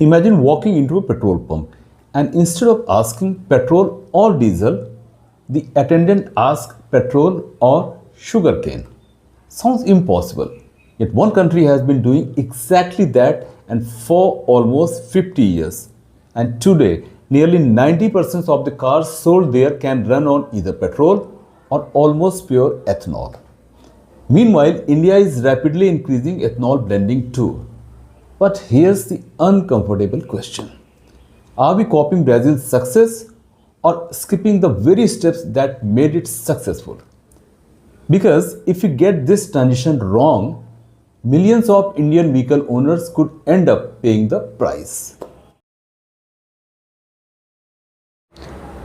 Imagine walking into a petrol pump and instead of asking petrol or diesel, the attendant asks petrol or sugarcane. Sounds impossible. Yet one country has been doing exactly that and for almost 50 years. And today, nearly 90% of the cars sold there can run on either petrol or almost pure ethanol. Meanwhile, India is rapidly increasing ethanol blending too. But here's the uncomfortable question. Are we copying Brazil's success or skipping the very steps that made it successful? Because if we get this transition wrong, millions of Indian vehicle owners could end up paying the price.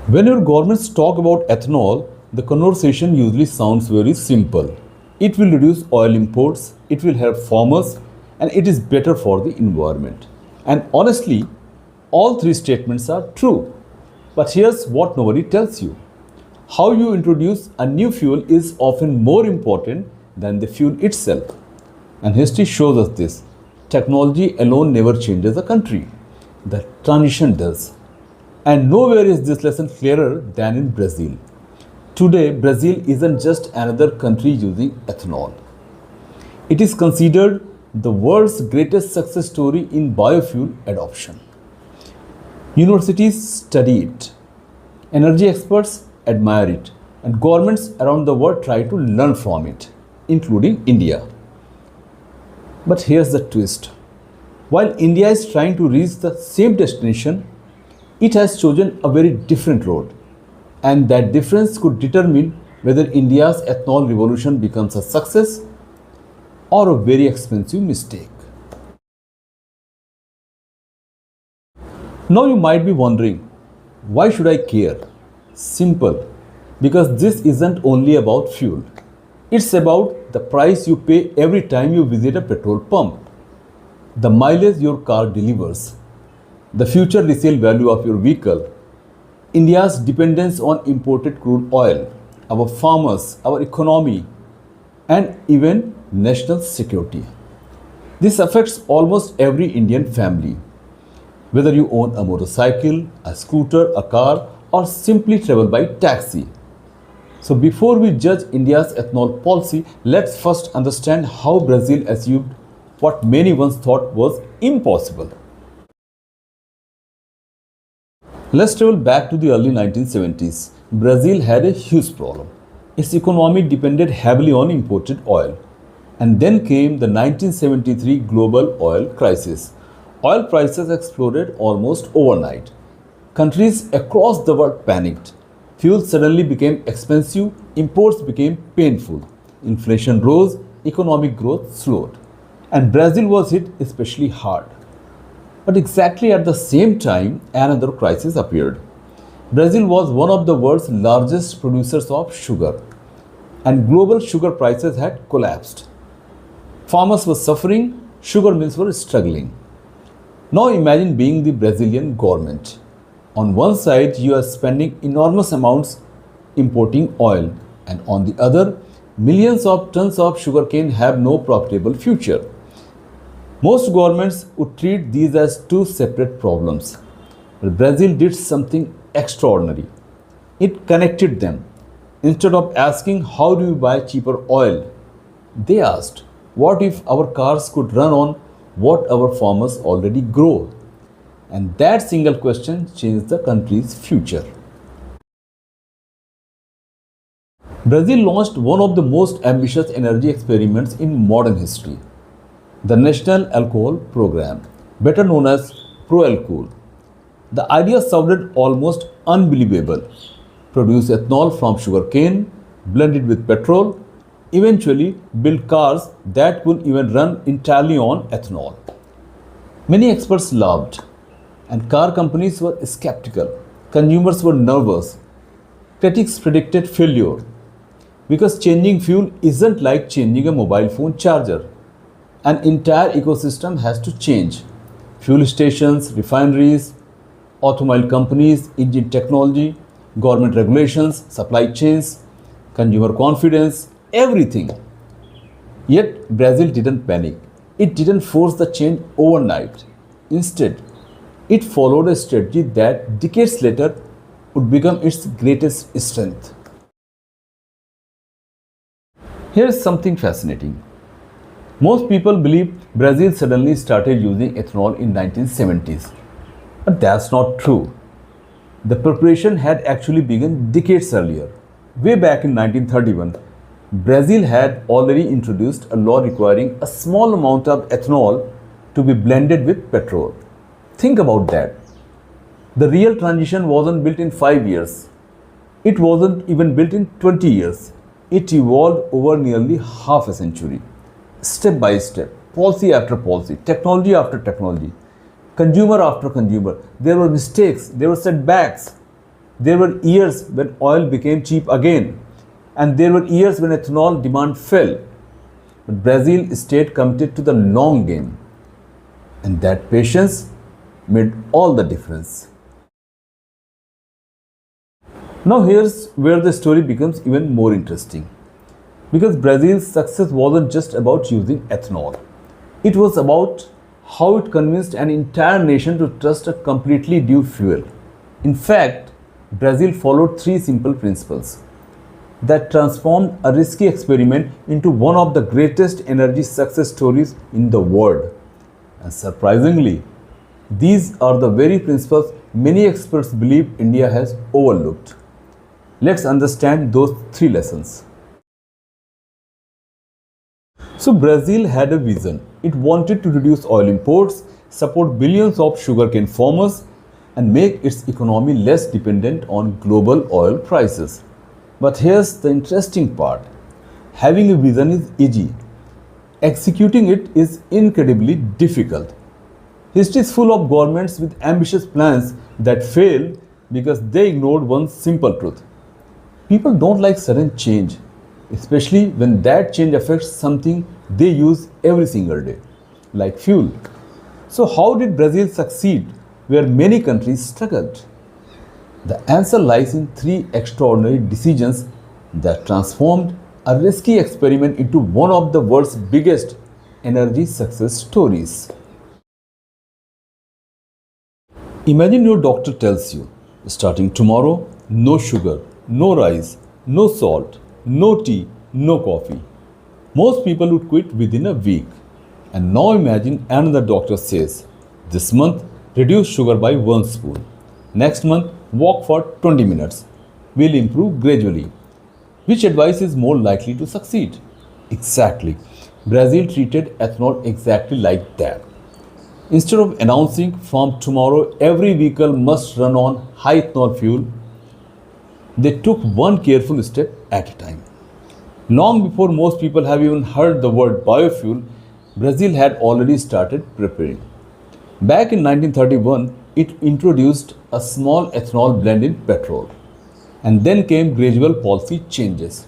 When your governments talk about ethanol, the conversation usually sounds very simple. It will reduce oil imports, it will help farmers, and it is better for the environment. And honestly, all three statements are true. But here's what nobody tells you. How you introduce a new fuel is often more important than the fuel itself. And history shows us this. Technology alone never changes a country. The transition does. And nowhere is this lesson clearer than in Brazil. Today, Brazil isn't just another country using ethanol. It is considered the world's greatest success story in biofuel adoption. Universities study it, energy experts admire it, and governments around the world try to learn from it, including India. But here's the twist. While India is trying to reach the same destination, it has chosen a very different road. And that difference could determine whether India's ethanol revolution becomes a success or a very expensive mistake. Now you might be wondering, why should I care? Simple, because this isn't only about fuel. It's about the price you pay every time you visit a petrol pump, the mileage your car delivers, the future resale value of your vehicle, India's dependence on imported crude oil, our farmers, our economy, and even national security. This affects almost every Indian family. Whether you own a motorcycle, a scooter, a car, or simply travel by taxi. So before we judge India's ethanol policy, let's first understand how Brazil achieved what many once thought was impossible. Let's travel back to the early 1970s. Brazil had a huge problem. Its economy depended heavily on imported oil. And then came the 1973 global oil crisis. Oil prices exploded almost overnight. Countries across the world panicked. Fuel suddenly became expensive, imports became painful. Inflation rose, economic growth slowed. And Brazil was hit especially hard. But exactly at the same time, another crisis appeared. Brazil was one of the world's largest producers of sugar, and global sugar prices had collapsed. Farmers were suffering, sugar mills were struggling. Now imagine being the Brazilian government. On one side, you are spending enormous amounts importing oil, and on the other, millions of tons of sugarcane have no profitable future. Most governments would treat these as two separate problems. But Brazil did something extraordinary. It connected them. Instead of asking, how do we buy cheaper oil? They asked, what if our cars could run on what our farmers already grow? And that single question changed the country's future. Brazil launched one of the most ambitious energy experiments in modern history, the National Alcohol Program, better known as Proalcool. The idea sounded almost unbelievable. Produce ethanol from sugarcane, blend it with petrol, eventually build cars that will even run entirely on ethanol. Many experts laughed, and car companies were skeptical. Consumers were nervous. Critics predicted failure because changing fuel isn't like changing a mobile phone charger. An entire ecosystem has to change. Fuel stations, refineries, automobile companies, engine technology, government regulations, supply chains, consumer confidence, everything. Yet Brazil didn't panic. It didn't force the change overnight. Instead, It followed a strategy that decades later would become its greatest strength. Here's something fascinating. Most people believe Brazil suddenly started using ethanol in 1970s, but that's not true. The preparation had actually begun decades earlier. Way back in 1931, Brazil had already introduced a law requiring a small amount of ethanol to be blended with petrol. Think about that. The real transition wasn't built in 5 years. It wasn't even built in 20 years. It evolved over nearly half a century. Step by step, policy after policy, technology after technology, consumer after consumer. There were mistakes, there were setbacks. There were years when oil became cheap again, and there were years when ethanol demand fell. But Brazil stayed committed to the long game, and that patience made all the difference. Now, here's where the story becomes even more interesting. Because Brazil's success wasn't just about using ethanol, it was about how it convinced an entire nation to trust a completely new fuel. In fact, Brazil followed three simple principles that transformed a risky experiment into one of the greatest energy success stories in the world. And surprisingly, these are the very principles many experts believe India has overlooked. Let's understand those three lessons. So, Brazil had a vision. It wanted to reduce oil imports, support billions of sugarcane farmers, and make its economy less dependent on global oil prices. But here's the interesting part: having a vision is easy, executing it is incredibly difficult. History is full of governments with ambitious plans that failed because they ignored one simple truth. People don't like sudden change, especially when that change affects something they use every single day, like fuel. So, how did Brazil succeed where many countries struggled? The answer lies in three extraordinary decisions that transformed a risky experiment into one of the world's biggest energy success stories. Imagine your doctor tells you, starting tomorrow, no sugar, no rice, no salt, no tea, no coffee. Most people would quit within a week. And now imagine another doctor says, this month, reduce sugar by 1 spoon. Next month, walk for 20 minutes. Will improve gradually. Which advice is more likely to succeed? Exactly. Brazil treated ethanol exactly like that. Instead of announcing from tomorrow every vehicle must run on high ethanol fuel, they took one careful step at a time. Long before most people have even heard the word biofuel, Brazil had already started preparing. Back in 1931, it introduced a small ethanol blend in petrol. And then came gradual policy changes,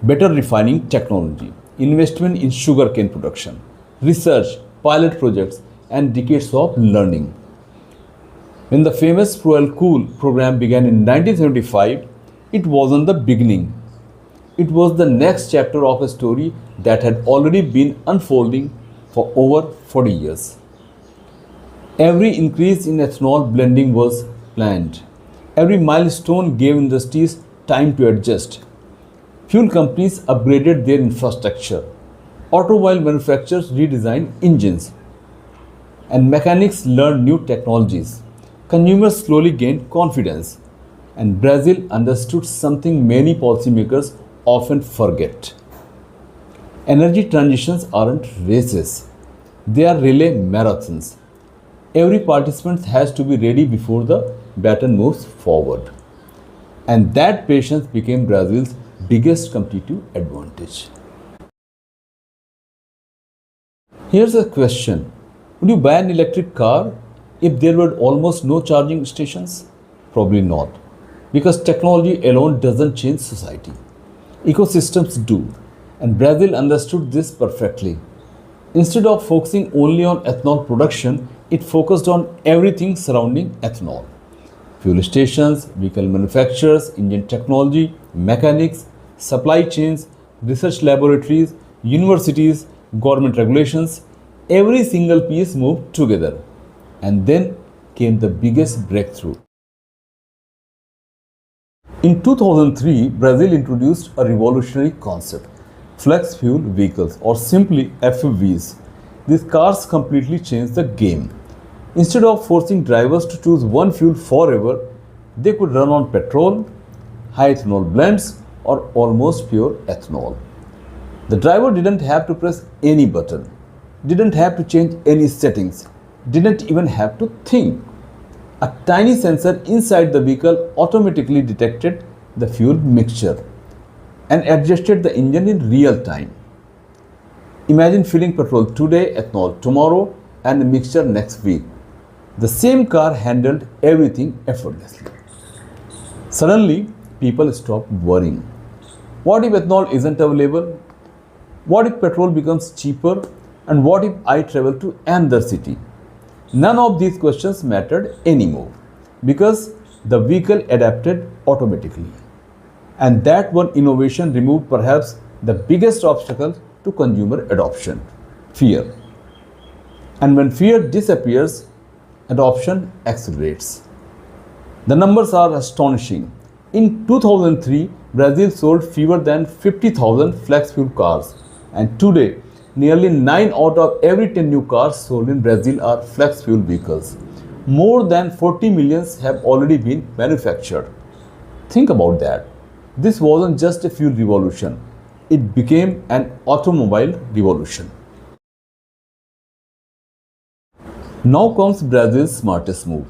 better refining technology, investment in sugarcane production, research, pilot projects, and decades of learning. When the famous Fuel Cool program began in 1975, it wasn't the beginning. It was the next chapter of a story that had already been unfolding for over 40 years. Every increase in ethanol blending was planned. Every milestone gave industries time to adjust. Fuel companies upgraded their infrastructure. Automobile manufacturers redesigned engines. And mechanics learned new technologies. Consumers slowly gained confidence. And Brazil understood something many policymakers often forget. Energy transitions aren't races, they are relay marathons. Every participant has to be ready before the baton moves forward. And that patience became Brazil's biggest competitive advantage. Here's a question: would you buy an electric car if there were almost no charging stations? Probably not, because technology alone doesn't change society. Ecosystems do, and Brazil understood this perfectly. Instead of focusing only on ethanol production, it focused on everything surrounding ethanol: fuel stations, vehicle manufacturers, engine technology, mechanics, supply chains, research laboratories, universities, government regulations. Every single piece moved together. And then came the biggest breakthrough. In 2003, Brazil introduced a revolutionary concept, flex fuel vehicles or simply FFVs. These cars completely changed the game. Instead of forcing drivers to choose one fuel forever, they could run on petrol, high ethanol blends, or almost pure ethanol. The driver didn't have to press any button, didn't have to change any settings, didn't even have to think. A tiny sensor inside the vehicle automatically detected the fuel mixture and adjusted the engine in real time. Imagine filling petrol today, ethanol tomorrow, and a mixture next week. The same car handled everything effortlessly. Suddenly, people stopped worrying. What if ethanol isn't available? What if petrol becomes cheaper? And what if I travel to another city? None of these questions mattered anymore because the vehicle adapted automatically. And that one innovation removed perhaps the biggest obstacle to consumer adoption, fear. And when fear disappears, adoption accelerates. The numbers are astonishing. In 2003, Brazil sold fewer than 50,000 flex fuel cars, and today, nearly 9 out of every 10 new cars sold in Brazil are flex fuel vehicles. More than 40 millions have already been manufactured. Think about that. This wasn't just a fuel revolution, it became an automobile revolution. Now comes Brazil's smartest move.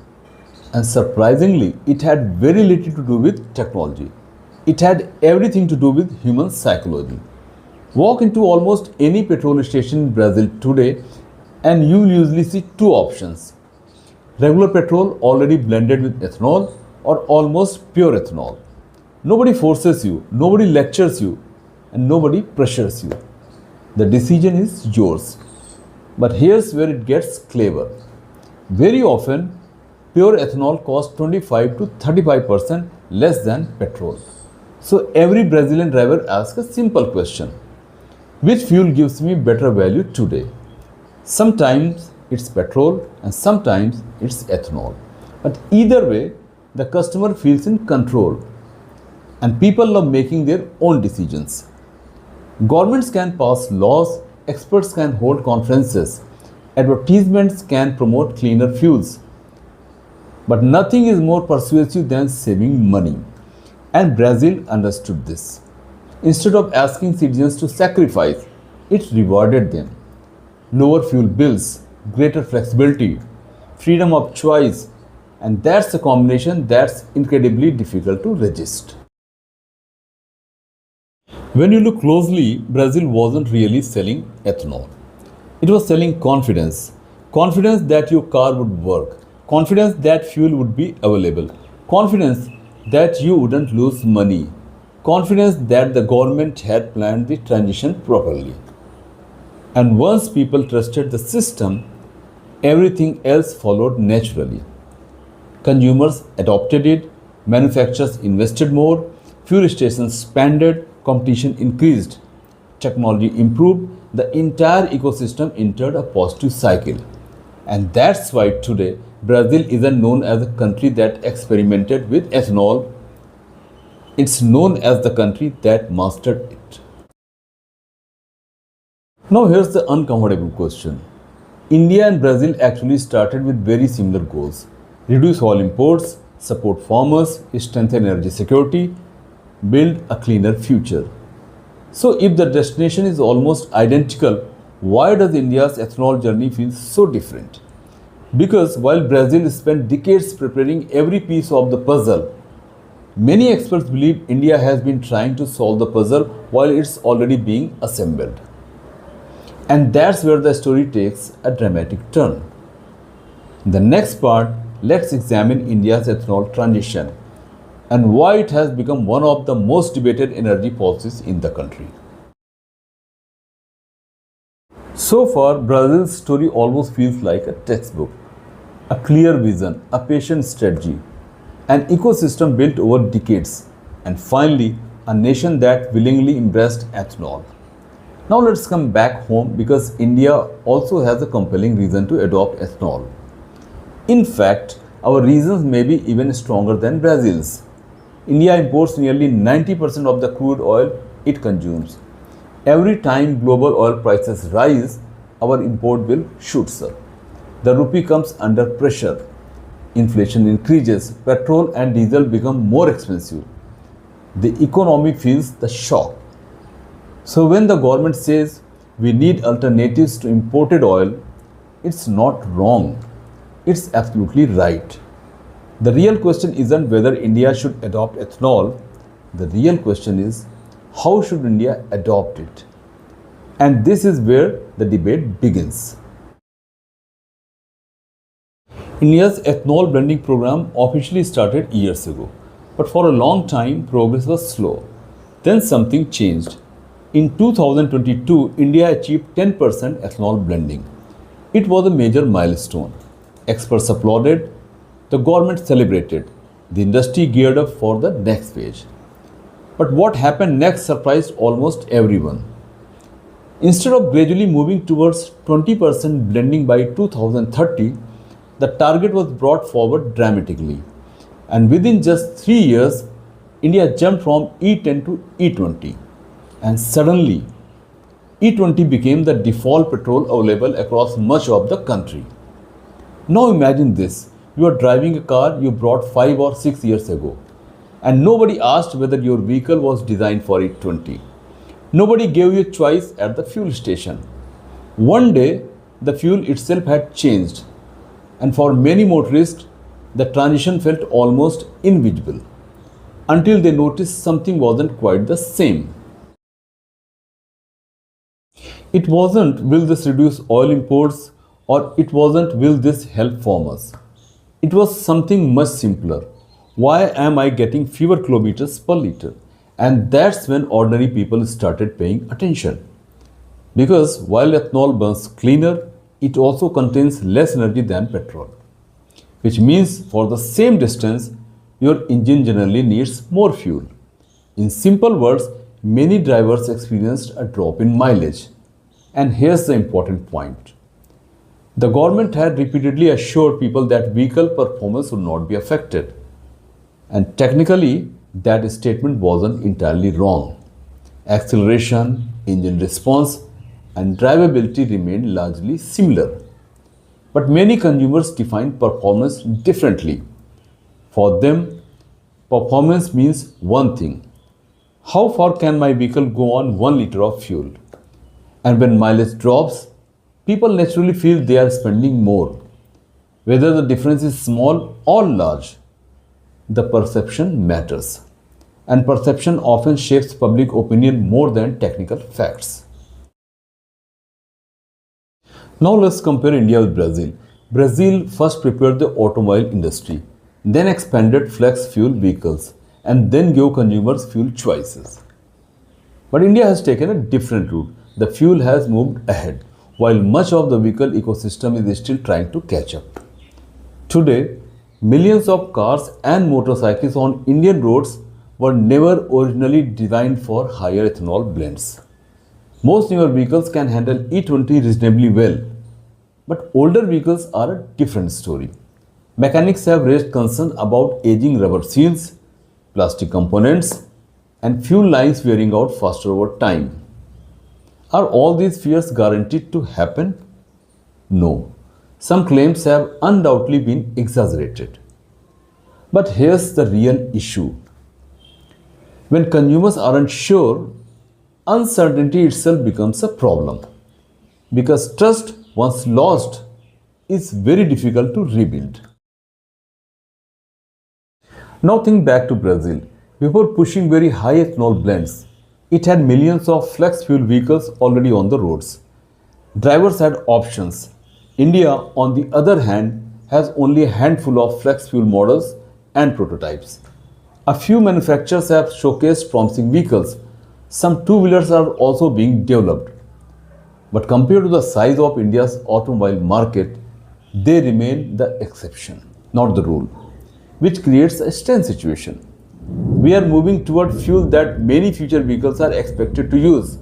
And surprisingly, it had very little to do with technology. It had everything to do with human psychology. Walk into almost any petrol station in Brazil today and you will usually see two options. Regular petrol already blended with ethanol or almost pure ethanol. Nobody forces you, nobody lectures you, and nobody pressures you. The decision is yours. But here's where it gets clever. Very often, pure ethanol costs 25 to 35% less than petrol. So every Brazilian driver asks a simple question. Which fuel gives me better value today? Sometimes it's petrol and sometimes it's ethanol. But either way, the customer feels in control. And people love making their own decisions. Governments can pass laws, experts can hold conferences, advertisements can promote cleaner fuels. But nothing is more persuasive than saving money. And Brazil understood this. Instead of asking citizens to sacrifice, it rewarded them. Lower fuel bills, greater flexibility, freedom of choice, and that's a combination that's incredibly difficult to resist. When you look closely, Brazil wasn't really selling ethanol. It was selling confidence. Confidence that your car would work. Confidence that fuel would be available. Confidence that you wouldn't lose money. Confidence that the government had planned the transition properly. And once people trusted the system, everything else followed naturally. Consumers adopted it, manufacturers invested more, fuel stations expanded, competition increased, technology improved, the entire ecosystem entered a positive cycle. And that's why today Brazil isn't known as a country that experimented with ethanol. It's known as the country that mastered it. Now here's the uncomfortable question. India and Brazil actually started with very similar goals. Reduce oil imports, support farmers, strengthen energy security, build a cleaner future. So if the destination is almost identical, why does India's ethanol journey feel so different? Because while Brazil spent decades preparing every piece of the puzzle, many experts believe India has been trying to solve the puzzle while it's already being assembled. And that's where the story takes a dramatic turn. In the next part, let's examine India's ethanol transition and why it has become one of the most debated energy policies in the country. So far, Brazil's story almost feels like a textbook. A clear vision, a patient strategy, an ecosystem built over decades, and finally, a nation that willingly embraced ethanol. Now let's come back home because India also has a compelling reason to adopt ethanol. In fact, our reasons may be even stronger than Brazil's. India imports nearly 90% of the crude oil it consumes. Every time global oil prices rise, our import bill shoots up. The rupee comes under pressure. Inflation increases, petrol and diesel become more expensive. The economy feels the shock. So when the government says we need alternatives to imported oil, it's not wrong. It's absolutely right. The real question isn't whether India should adopt ethanol. The real question is how should India adopt it? And this is where the debate begins. India's ethanol blending program officially started years ago, but for a long time progress was slow. Then something changed. In 2022, India achieved 10% ethanol blending. It was a major milestone. Experts applauded, the government celebrated, the industry geared up for the next phase. But what happened next surprised almost everyone. Instead of gradually moving towards 20% blending by 2030, the target was brought forward dramatically. And within just 3 years, India jumped from E10 to E20. And suddenly, E20 became the default petrol available across much of the country. Now imagine this, you are driving a car you bought 5 or 6 years ago, and nobody asked whether your vehicle was designed for E20. Nobody gave you a choice at the fuel station. One day, the fuel itself had changed, and for many motorists, the transition felt almost invisible until they noticed something wasn't quite the same. It wasn't will this reduce oil imports or it wasn't will this help farmers. It was something much simpler. Why am I getting fewer kilometers per liter? And that's when ordinary people started paying attention. Because while ethanol burns cleaner, it also contains less energy than petrol. Which means for the same distance, your engine generally needs more fuel. In simple words, many drivers experienced a drop in mileage. And here's the important point. The government had repeatedly assured people that vehicle performance would not be affected. And technically, that statement wasn't entirely wrong. Acceleration, engine response, and drivability remained largely similar. But many consumers define performance differently. For them, performance means one thing. How far can my vehicle go on 1 liter of fuel? And when mileage drops, people naturally feel they are spending more. Whether the difference is small or large, the perception matters. And perception often shapes public opinion more than technical facts. Now let's compare India with Brazil. Brazil first prepared the automobile industry, then expanded flex fuel vehicles, and then gave consumers fuel choices. But India has taken a different route. The fuel has moved ahead, while much of the vehicle ecosystem is still trying to catch up. Today, millions of cars and motorcycles on Indian roads were never originally designed for higher ethanol blends. Most newer vehicles can handle E20 reasonably well, but older vehicles are a different story. Mechanics have raised concern about aging rubber seals, plastic components, and fuel lines wearing out faster over time. Are all these fears guaranteed to happen? No. Some claims have undoubtedly been exaggerated. But here's the real issue. When consumers aren't sure, uncertainty itself becomes a problem. Because trust, once lost, is very difficult to rebuild. Now think back to Brazil. Before pushing very high ethanol blends, it had millions of flex fuel vehicles already on the roads. Drivers had options. India, on the other hand, has only a handful of flex fuel models and prototypes. A few manufacturers have showcased promising vehicles. Some two-wheelers are also being developed. But compared to the size of India's automobile market, they remain the exception, not the rule, which creates a strange situation. We are moving toward fuel that many future vehicles are expected to use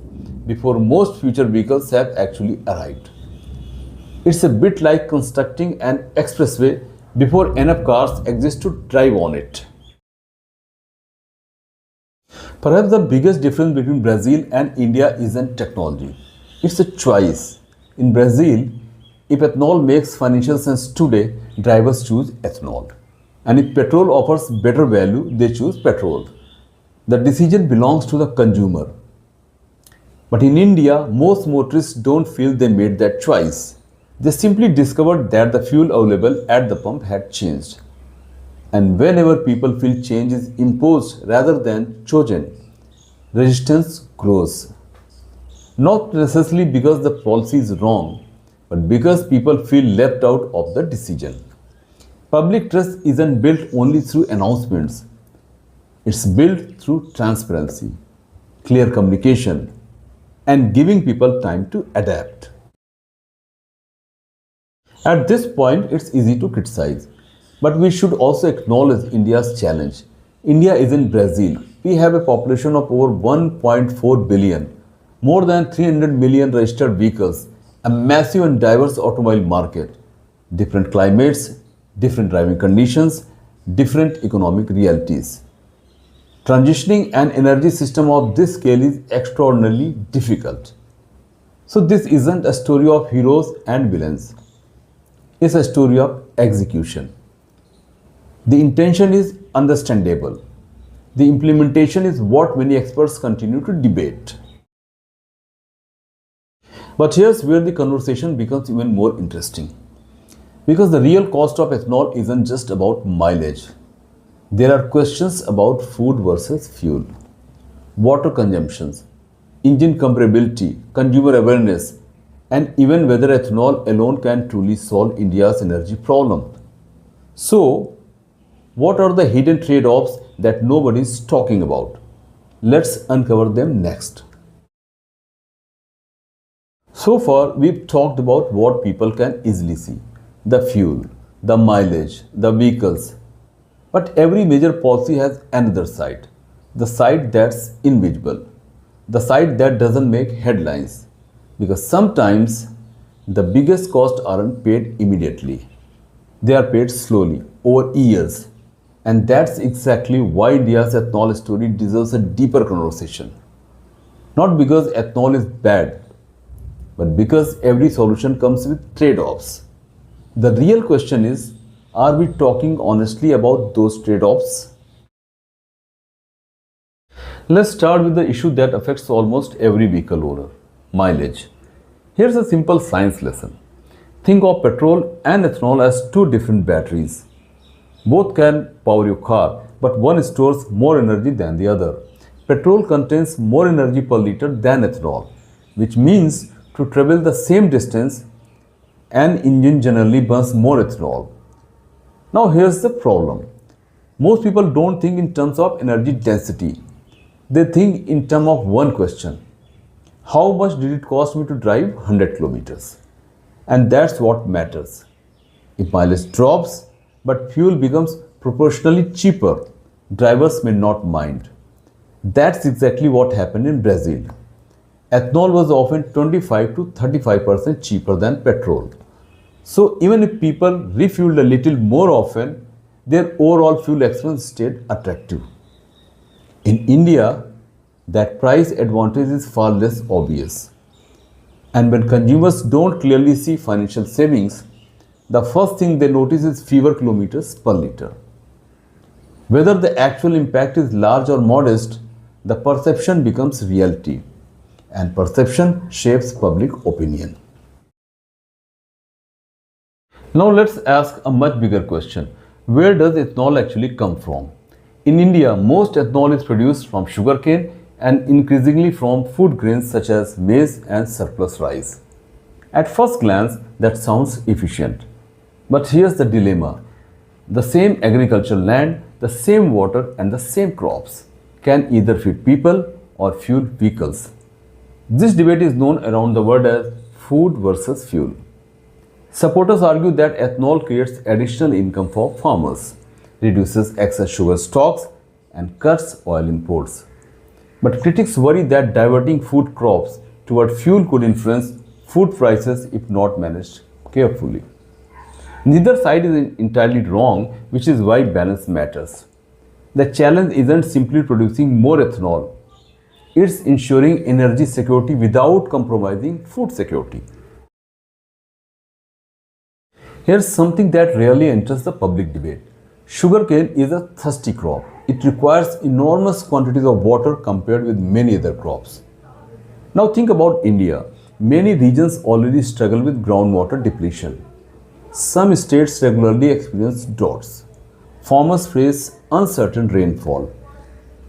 before most future vehicles have actually arrived. It's a bit like constructing an expressway before enough cars exist to drive on it. Perhaps the biggest difference between Brazil and India isn't technology. It's a choice. In Brazil, if ethanol makes financial sense today, drivers choose ethanol. And if petrol offers better value, they choose petrol. The decision belongs to the consumer. But in India, most motorists don't feel they made that choice. They simply discovered that the fuel available at the pump had changed. And whenever people feel change is imposed rather than chosen, resistance grows. Not necessarily because the policy is wrong, but because people feel left out of the decision. Public trust isn't built only through announcements, it's built through transparency, clear communication, and giving people time to adapt. At this point, it's easy to criticize, but we should also acknowledge India's challenge. India is in Brazil. We have a population of over 1.4 billion, more than 300 million registered vehicles, a massive and diverse automobile market, different climates, different driving conditions, different economic realities. Transitioning an energy system of this scale is extraordinarily difficult. So, this isn't a story of heroes and villains, it's a story of execution. The intention is understandable. The implementation is what many experts continue to debate. But here's where the conversation becomes even more interesting. Because the real cost of ethanol isn't just about mileage. There are questions about food versus fuel, water consumptions, engine comparability, consumer awareness, and even whether ethanol alone can truly solve India's energy problem. So, what are the hidden trade-offs that nobody is talking about? Let's uncover them next. So far, we've talked about what people can easily see: the fuel, the mileage, the vehicles. But every major policy has another side, the side that's invisible, the side that doesn't make headlines. Because sometimes the biggest costs aren't paid immediately, they are paid slowly over years. And that's exactly why India's ethanol story deserves a deeper conversation. Not because ethanol is bad, but because every solution comes with trade offs. The real question is, are we talking honestly about those trade offs? Let's start with the issue that affects almost every vehicle owner: mileage. Here's a simple science lesson. Think of petrol and ethanol as two different batteries. Both can power your car, but one stores more energy than the other. Petrol contains more energy per liter than ethanol, which means to travel the same distance, an engine generally burns more ethanol. Now, here's the problem. Most people don't think in terms of energy density. They think in terms of one question: how much did it cost me to drive 100 kilometers? And that's what matters. If mileage drops, but fuel becomes proportionally cheaper, drivers may not mind. That's exactly what happened in Brazil. Ethanol was often 25 to 35% cheaper than petrol. So even if people refueled a little more often, their overall fuel expense stayed attractive. In India, that price advantage is far less obvious. And when consumers don't clearly see financial savings, the first thing they notice is fewer kilometers per liter. Whether the actual impact is large or modest, the perception becomes reality, and perception shapes public opinion. Now let's ask a much bigger question. Where does ethanol actually come from? In India, most ethanol is produced from sugarcane and increasingly from food grains such as maize and surplus rice. At first glance, that sounds efficient. But here's the dilemma. The same agricultural land, the same water, and the same crops can either feed people or fuel vehicles. This debate is known around the world as food versus fuel. Supporters argue that ethanol creates additional income for farmers, reduces excess sugar stocks, and cuts oil imports. But critics worry that diverting food crops toward fuel could influence food prices if not managed carefully. Neither side is entirely wrong, which is why balance matters. The challenge isn't simply producing more ethanol, it's ensuring energy security without compromising food security. Here's something that rarely enters the public debate. Sugarcane is a thirsty crop. It requires enormous quantities of water compared with many other crops. Now think about India. Many regions already struggle with groundwater depletion. Some states regularly experience droughts. Farmers face uncertain rainfall.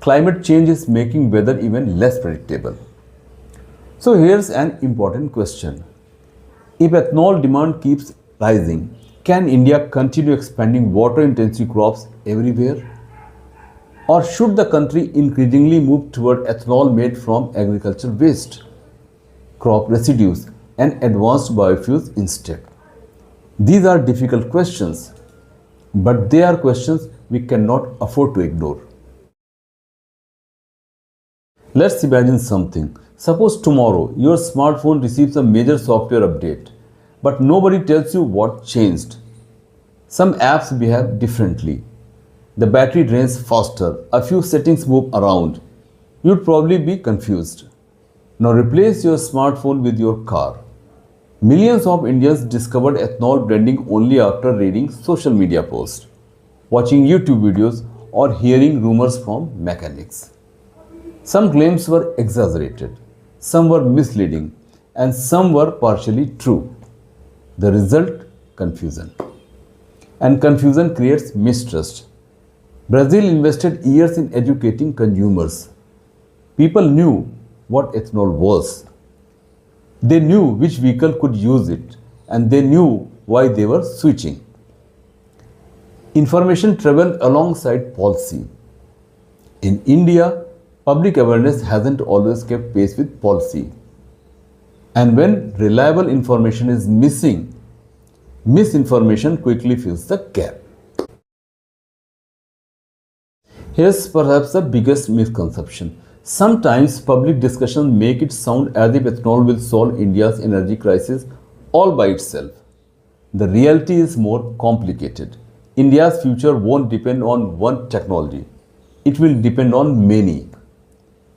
Climate change is making weather even less predictable. So here's an important question. If ethanol demand keeps rising, can India continue expanding water-intensive crops everywhere? Or should the country increasingly move toward ethanol made from agricultural waste, crop residues, and advanced biofuels instead? These are difficult questions, but they are questions we cannot afford to ignore. Let's imagine something. Suppose tomorrow your smartphone receives a major software update, but nobody tells you what changed. Some apps behave differently. The battery drains faster, a few settings move around. You'd probably be confused. Now replace your smartphone with your car. Millions of Indians discovered ethanol blending only after reading social media posts, watching YouTube videos, or hearing rumors from mechanics. Some claims were exaggerated, some were misleading, and some were partially true. The result? Confusion. And confusion creates mistrust. Brazil invested years in educating consumers. People knew what ethanol was. They knew which vehicle could use it, and they knew why they were switching. Information traveled alongside policy. In India, public awareness hasn't always kept pace with policy. And when reliable information is missing, misinformation quickly fills the gap. Here's perhaps the biggest misconception. Sometimes public discussions make it sound as if ethanol will solve India's energy crisis all by itself. The reality is more complicated. India's future won't depend on one technology. It will depend on many.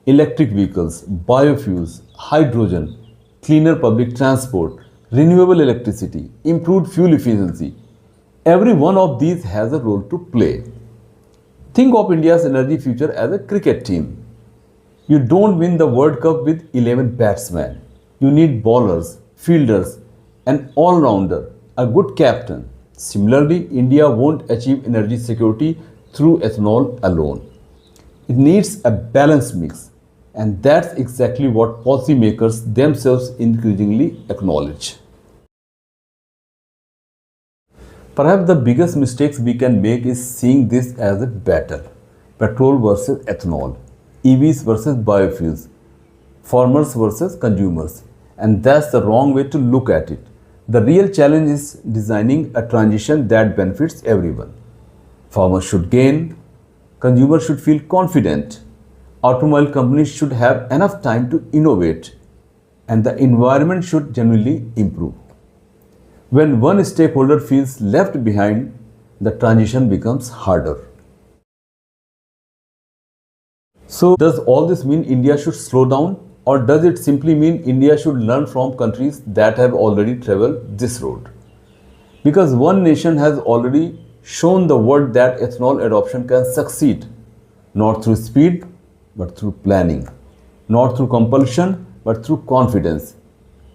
Electric vehicles, biofuels, hydrogen, cleaner public transport, renewable electricity, improved fuel efficiency. Every one of these has a role to play. Think of India's energy future as a cricket team. You don't win the World Cup with 11 batsmen. You need bowlers, fielders, an all-rounder, a good captain. Similarly, India won't achieve energy security through ethanol alone. It needs a balanced mix, and that's exactly what policymakers themselves increasingly acknowledge. Perhaps the biggest mistakes we can make is seeing this as a battle. Petrol versus ethanol, EVs versus biofuels, farmers versus consumers. And that's the wrong way to look at it. The real challenge is designing a transition that benefits everyone. Farmers should gain, consumers should feel confident, automobile companies should have enough time to innovate, and the environment should genuinely improve. When one stakeholder feels left behind, the transition becomes harder. So, does all this mean India should slow down, or does it simply mean India should learn from countries that have already traveled this road? Because one nation has already shown the world that ethanol adoption can succeed, not through speed, but through planning, not through compulsion, but through confidence.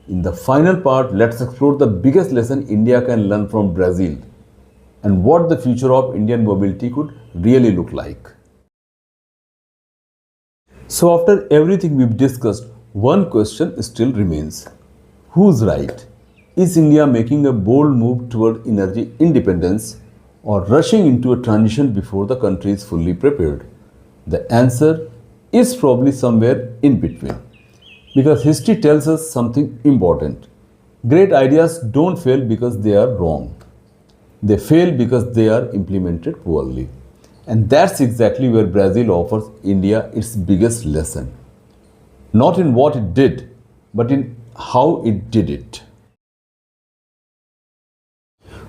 In the final part, let's explore the biggest lesson India can learn from Brazil and what the future of Indian mobility could really look like. So after everything we've discussed, one question still remains. Who's right? Is India making a bold move toward energy independence or rushing into a transition before the country is fully prepared? The answer is probably somewhere in between. Because history tells us something important. Great ideas don't fail because they are wrong. They fail because they are implemented poorly. And that's exactly where Brazil offers India its biggest lesson. Not in what it did, but in how it did it.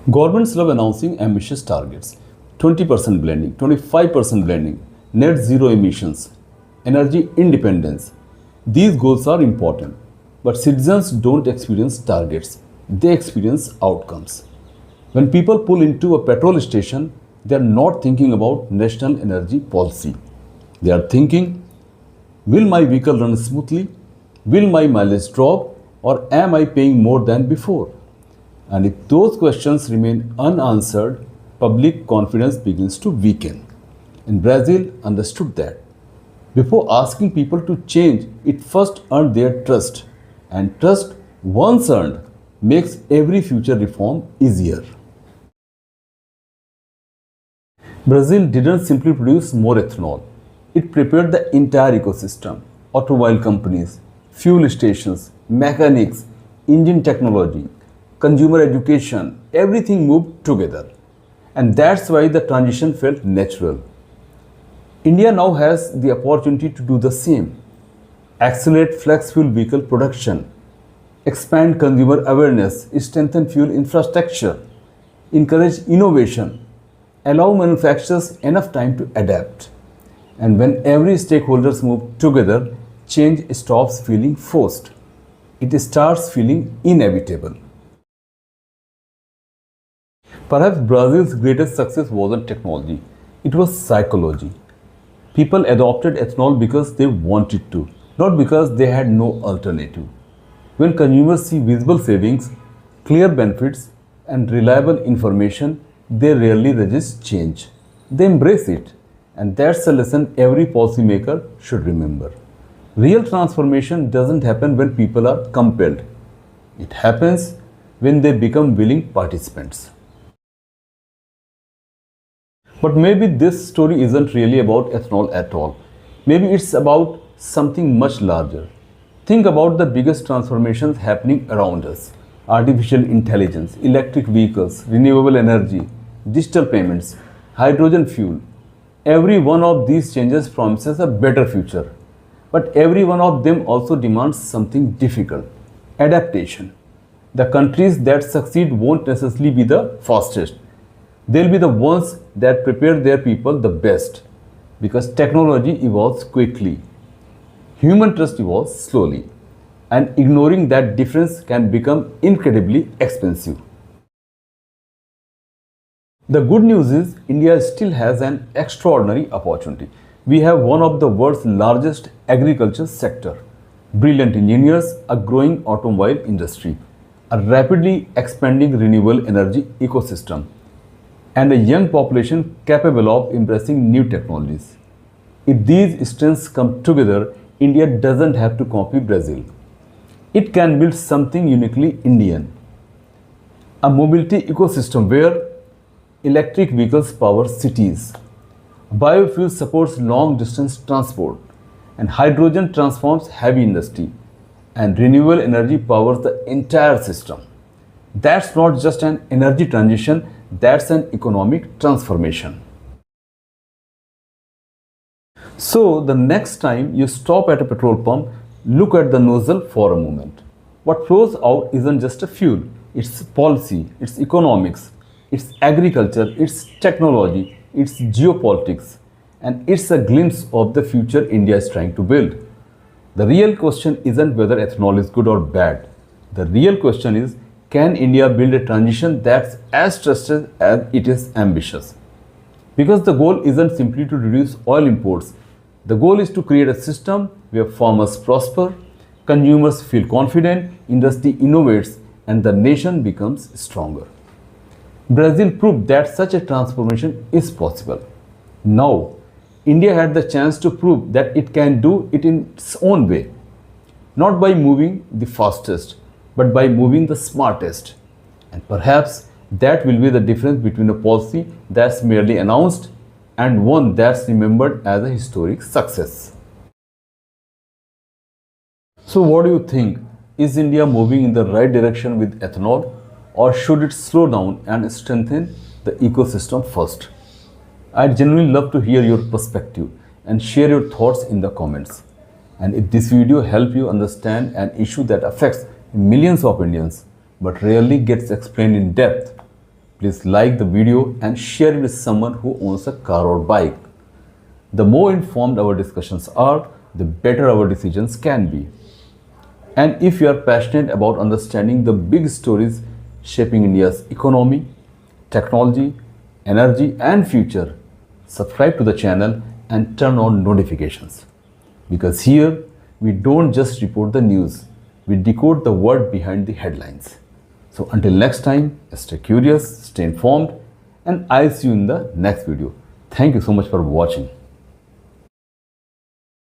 Governments love announcing ambitious targets: 20% blending, 25% blending, net zero emissions, energy independence. These goals are important, but citizens don't experience targets, they experience outcomes. When people pull into a petrol station, they are not thinking about national energy policy. They are thinking, will my vehicle run smoothly? Will my mileage drop? Or am I paying more than before? And if those questions remain unanswered, public confidence begins to weaken. And Brazil understood that. Before asking people to change, it first earned their trust. And trust, once earned, makes every future reform easier. Brazil didn't simply produce more ethanol, it prepared the entire ecosystem: automobile companies, fuel stations, mechanics, engine technology, consumer education, everything moved together. And that's why the transition felt natural. India now has the opportunity to do the same: accelerate flex fuel vehicle production, expand consumer awareness, strengthen fuel infrastructure, encourage innovation, allow manufacturers enough time to adapt. And when every stakeholders move together, change stops feeling forced. It starts feeling inevitable. Perhaps Brazil's greatest success wasn't technology, it was psychology. People adopted ethanol because they wanted to, not because they had no alternative. When consumers see visible savings, clear benefits, and reliable information, they rarely resist change. They embrace it. And that's a lesson every policymaker should remember. Real transformation doesn't happen when people are compelled. It happens when they become willing participants. But maybe this story isn't really about ethanol at all. Maybe it's about something much larger. Think about the biggest transformations happening around us: artificial intelligence, electric vehicles, renewable energy, digital payments, hydrogen fuel. Every one of these changes promises a better future. But every one of them also demands something difficult: adaptation. The countries that succeed won't necessarily be the fastest. They'll be the ones that prepare their people the best, because technology evolves quickly, human trust evolves slowly, and ignoring that difference can become incredibly expensive. The good news is India still has an extraordinary opportunity. We have one of the world's largest agriculture sector, brilliant engineers, a growing automobile industry, a rapidly expanding renewable energy ecosystem, and a young population capable of embracing new technologies. If these strengths come together, India doesn't have to copy Brazil. It can build something uniquely Indian: a mobility ecosystem where electric vehicles power cities, biofuel supports long distance transport, and hydrogen transforms heavy industry, and renewable energy powers the entire system. That's not just an energy transition, that's an economic transformation. So, the next time you stop at a petrol pump, look at the nozzle for a moment. What flows out isn't just a fuel, it's policy, it's economics, it's agriculture, it's technology, it's geopolitics, and it's a glimpse of the future India is trying to build. The real question isn't whether ethanol is good or bad. The real question is, can India build a transition that's as trusted as it is ambitious? Because the goal isn't simply to reduce oil imports. The goal is to create a system where farmers prosper, consumers feel confident, industry innovates, and the nation becomes stronger. Brazil proved that such a transformation is possible. Now, India had the chance to prove that it can do it in its own way, not by moving the fastest, but by moving the smartest. And perhaps that will be the difference between a policy that's merely announced and one that's remembered as a historic success. So, what do you think? Is India moving in the right direction with ethanol, or should it slow down and strengthen the ecosystem first? I'd genuinely love to hear your perspective and share your thoughts in the comments. And if this video helped you understand an issue that affects millions of Indians but rarely gets explained in depth, Please like the video and share it with someone who owns a car or bike. The more informed our discussions are, the better our decisions can be. And if you are passionate about understanding the big stories shaping India's economy, technology, energy, and future, subscribe to the channel and turn on notifications. Because here, we don't just report the news, we decode the word behind the headlines. So until next time, stay curious, stay informed, and I'll see you in the next video. Thank you so much for watching.